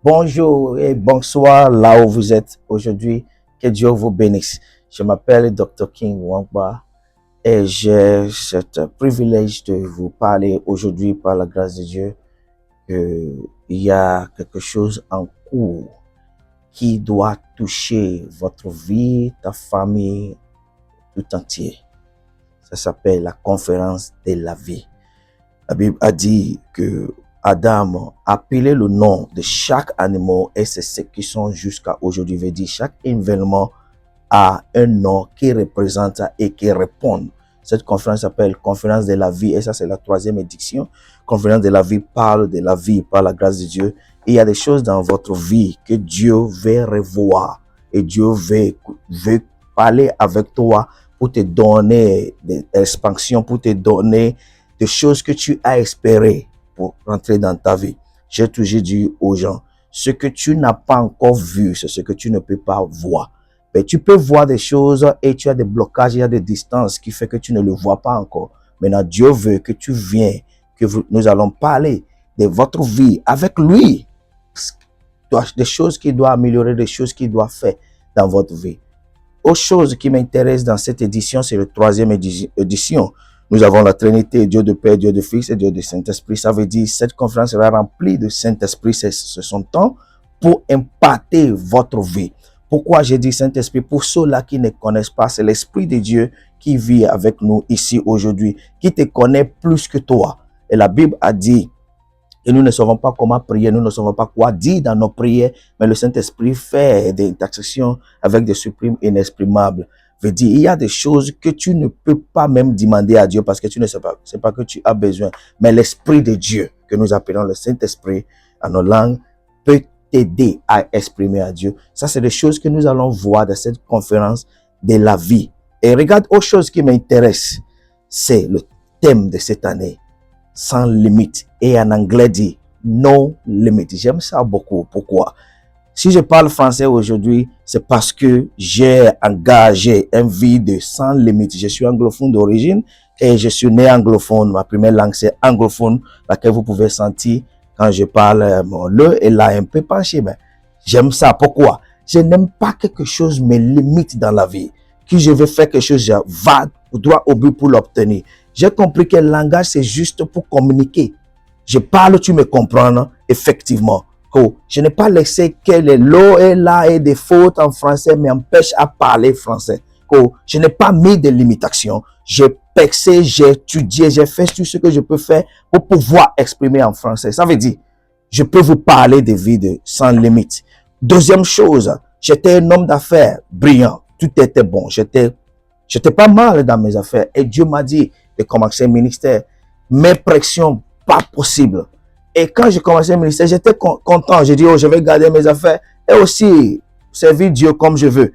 Bonjour et bonsoir là où vous êtes aujourd'hui. Que Dieu vous bénisse. Je m'appelle Dr. King Wangba et j'ai ce privilège de vous parler aujourd'hui par la grâce de Dieu. Il y a quelque chose en cours qui doit toucher votre vie, ta famille, tout entier. Ça s'appelle la conférence de la vie. La Bible a dit que Adam a appelé le nom de chaque animal et c'est ce qui sont jusqu'à aujourd'hui. Veut dire chaque événement a un nom qui représente et qui répond. Cette conférence s'appelle Conférence de la vie et ça c'est la 3e édition. Conférence de la vie parle de la vie par la grâce de Dieu. Et il y a des choses dans votre vie que Dieu veut revoir et Dieu veut parler avec toi pour te donner des expansions, pour te donner des choses que tu as espérées pour rentrer dans ta vie. J'ai toujours dit aux gens, ce que tu n'as pas encore vu, c'est ce que tu ne peux pas voir. Mais tu peux voir des choses et tu as des blocages, il y a des distances qui fait que tu ne le vois pas encore. Maintenant, Dieu veut que tu viennes, que nous allons parler de votre vie avec lui. Des choses qu'il doit améliorer, des choses qu'il doit faire dans votre vie. Autre chose qui m'intéresse dans cette édition, c'est la 3e édition. Nous avons la Trinité, Dieu de Père, Dieu de Fils et Dieu de Saint-Esprit. Ça veut dire que cette conférence sera remplie de Saint-Esprit. C'est son temps pour impacter votre vie. Pourquoi j'ai dit Saint-Esprit? Pour ceux-là qui ne connaissent pas, c'est l'Esprit de Dieu qui vit avec nous ici aujourd'hui, qui te connaît plus que toi. Et la Bible a dit, et nous ne savons pas comment prier, nous ne savons pas quoi dire dans nos prières, mais le Saint-Esprit fait des intercessions avec des sublimes inexprimables. Veut dire, il y a des choses que tu ne peux pas même demander à Dieu parce que tu ne sais pas, c'est pas que tu as besoin, mais l'Esprit de Dieu, que nous appelons le Saint-Esprit en nos langues, peut t'aider à exprimer à Dieu. Ça, c'est des choses que nous allons voir dans cette conférence de la vie. Et regarde, autre chose qui m'intéresse, c'est le thème de cette année, sans limite. Et en anglais dit, no limit. J'aime ça beaucoup. Pourquoi? Si je parle français aujourd'hui, c'est parce que j'ai engagé une vie de sans limite. Je suis anglophone d'origine et je suis né anglophone. Ma première langue, c'est anglophone, laquelle vous pouvez sentir quand je parle, mon le est là un peu penché. Mais j'aime ça. Pourquoi? Je n'aime pas que quelque chose me limite dans la vie. Que je veux faire quelque chose, je vais droit au but pour l'obtenir. J'ai compris que le langage, c'est juste pour communiquer. Je parle, tu me comprends, effectivement. Je n'ai pas laissé que les lots et là et des fautes en français m'empêchent à parler français. Je n'ai pas mis de limitations. J'ai percé, j'ai étudié, j'ai fait tout ce que je peux faire pour pouvoir exprimer en français. Ça veut dire, je peux vous parler de vie sans limite. Deuxième chose, j'étais un homme d'affaires brillant. Tout était bon. J'étais pas mal dans mes affaires. Et Dieu m'a dit de commencer un ministère. Mes pressions, pas possible. Et quand j'ai commencé le ministère, j'étais content. J'ai dit, oh, je vais garder mes affaires et aussi servir Dieu comme je veux.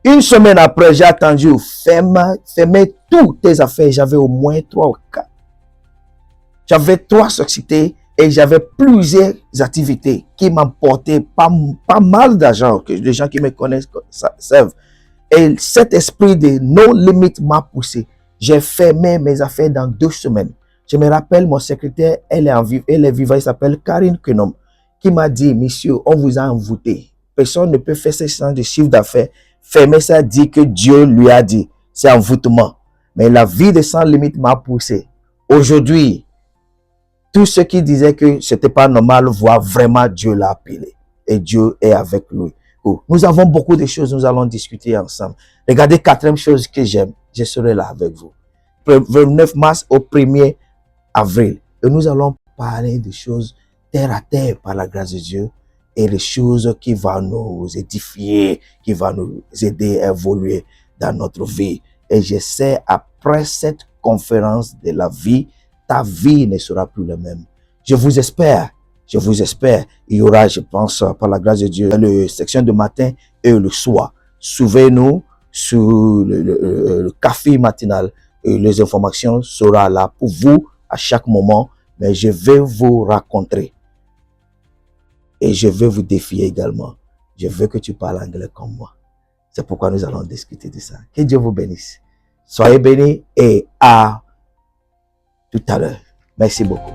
Une semaine après, j'ai attendu, fermer toutes tes affaires. J'avais au moins 3 ou 4. J'avais 3 sociétés et j'avais plusieurs activités qui m'apportaient pas mal d'argent, que les gens qui me connaissent savent. Et cet esprit de no limit m'a poussé. J'ai fermé mes affaires dans 2 semaines. Je me rappelle, mon secrétaire, elle est vivante, elle s'appelle Karine Kenom, qui m'a dit, monsieur, on vous a envoûté. Personne ne peut faire ce genre de chiffre d'affaires. Fermer ça dit que Dieu lui a dit. C'est envoûtement. Mais la vie de sans limite m'a poussé. Aujourd'hui, tous ceux qui disaient que c'était pas normal, voient vraiment Dieu l'a appelé. Et Dieu est avec lui. Nous avons beaucoup de choses, nous allons discuter ensemble. Regardez, 4e chose que j'aime, je serai là avec vous. 29 mars au 1er avril. Et nous allons parler de choses terre à terre par la grâce de Dieu et les choses qui vont nous édifier, qui vont nous aider à évoluer dans notre vie. Et je sais, après cette conférence de la vie, ta vie ne sera plus la même. Je vous espère. Il y aura, je pense, par la grâce de Dieu, la section de matin et le soir. Souvenez-nous sur le café matinal. Et les informations seront là pour vous à chaque moment, mais je vais vous rencontrer. Et je vais vous défier également. Je veux que tu parles anglais comme moi. C'est pourquoi nous allons discuter de ça. Que Dieu vous bénisse. Soyez bénis et à tout à l'heure. Merci beaucoup.